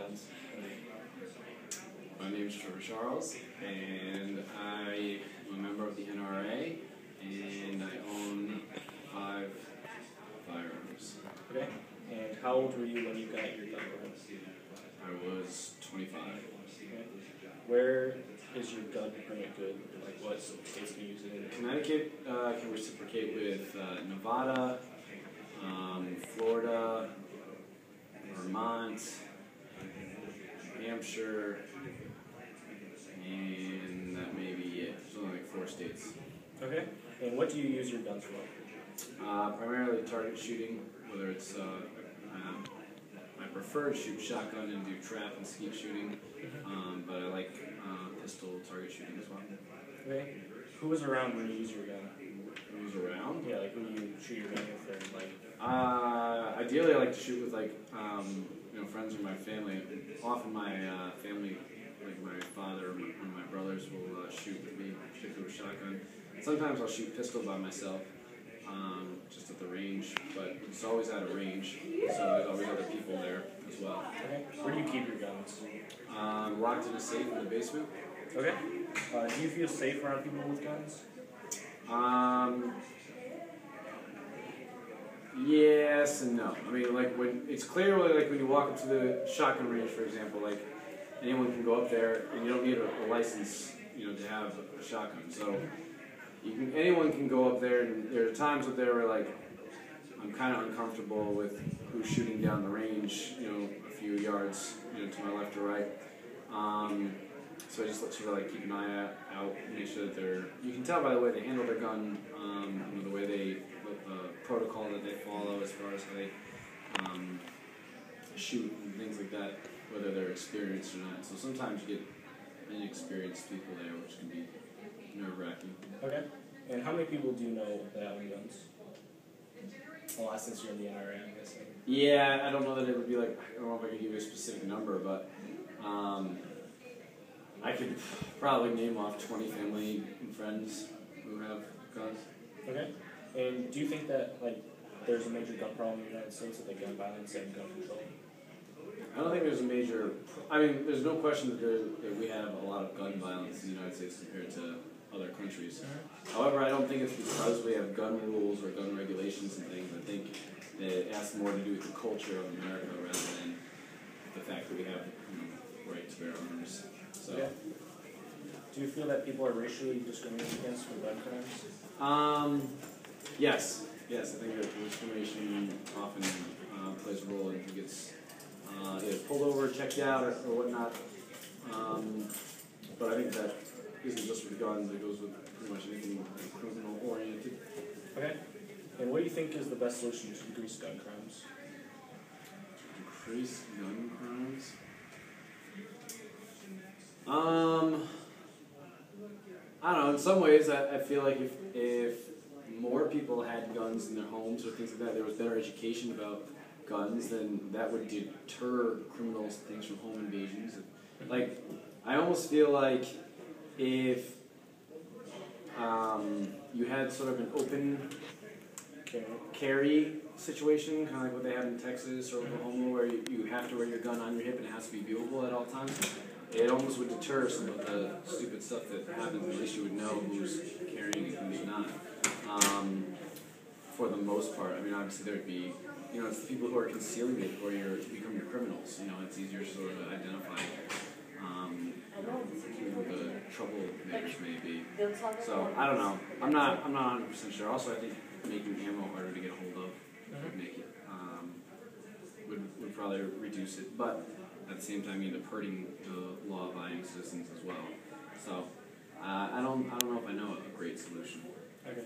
guns? My name is Trevor Charles, and I am a member of the NRA, and I own 5 firearms. Okay. And how old were you when you got your gun permit? I was 25. Okay. Where is your gun permit good? Like what states can you use it in? Connecticut can reciprocate with Nevada, Florida, Vermont, New Hampshire, and that may be it. There's only like 4 states. Okay. And what do you use your guns for? Primarily target shooting, whether it's I prefer to shoot shotgun and do trap and skeet shooting, but I like pistol target shooting as well. Okay. Who was around when you used your gun? Who was around? Yeah, like who you shoot your gun with, or like. Ideally, I like to shoot with friends or my family. Often my family, like my father or one of my brothers, will shoot with me, particularly with shotgun. Sometimes I'll shoot pistol by myself, just at the range, but it's always at a range, so there's always other people there as well. Okay. Where do you keep your guns? Locked in a safe in the basement. Okay. Do you feel safe around people with guns? Yes and no. I mean, like when it's clearly like when you walk up to the shotgun range, for example, like anyone can go up there, and you don't need a license, to have a shotgun. So anyone can go up there, and there are times up there where like I'm kind of uncomfortable with who's shooting down the range, a few yards, to my left or right. So I just sort of like keep an eye out, make sure that you can tell by the way they handle their gun, the way the protocol that they follow as far as how they shoot and things like that, whether they're experienced or not. So sometimes you get inexperienced people there, which can be nerve-wracking. Okay. And how many people do you know that own guns? Well, since you're in the NRA, I'm guessing. Yeah, I don't know that it would be like, I don't know if I could give you a specific number, but I could probably name off 20 family and friends who have guns. Okay. And do you think that there's a major gun problem in the United States with gun violence and gun control? I don't think there's a major. I mean, there's no question that we have a lot of gun violence in the United States compared to other countries. However, I don't think it's because we have gun rules or gun regulations and things. I think that it has more to do with the culture of America rather than the fact that we have right to bear arms. So. Yeah. Do you feel that people are racially discriminated against for gun crimes? Yes. Yes, I think that discrimination often plays a role in who gets either pulled over, checked out, or whatnot. But I think that isn't just with guns, it goes with pretty much anything criminal-oriented. Okay. And what do you think is the best solution to decrease gun crimes? Decrease gun crimes? I don't know, in some ways I feel like if more people had guns in their homes or things like that, there was better education about guns, then that would deter criminals and things from home invasions. Like, I almost feel like if you had sort of an open carry situation, kind of like what they have in Texas or Oklahoma, where you have to wear your gun on your hip and it has to be viewable at all times, it almost would deter some of the stupid stuff that happens. At least you would know who's carrying and who's not. For the most part, I mean, obviously there would be, it's the people who are concealing it or become your criminals. It's easier to sort of identify who the troublemakers may be. So I don't know. I'm not 100% sure. Also, I think making ammo harder to get a hold of would make it would probably reduce it, but at the same time, you end up hurting the law-abiding citizens as well. So I don't know if I know a great solution. Okay.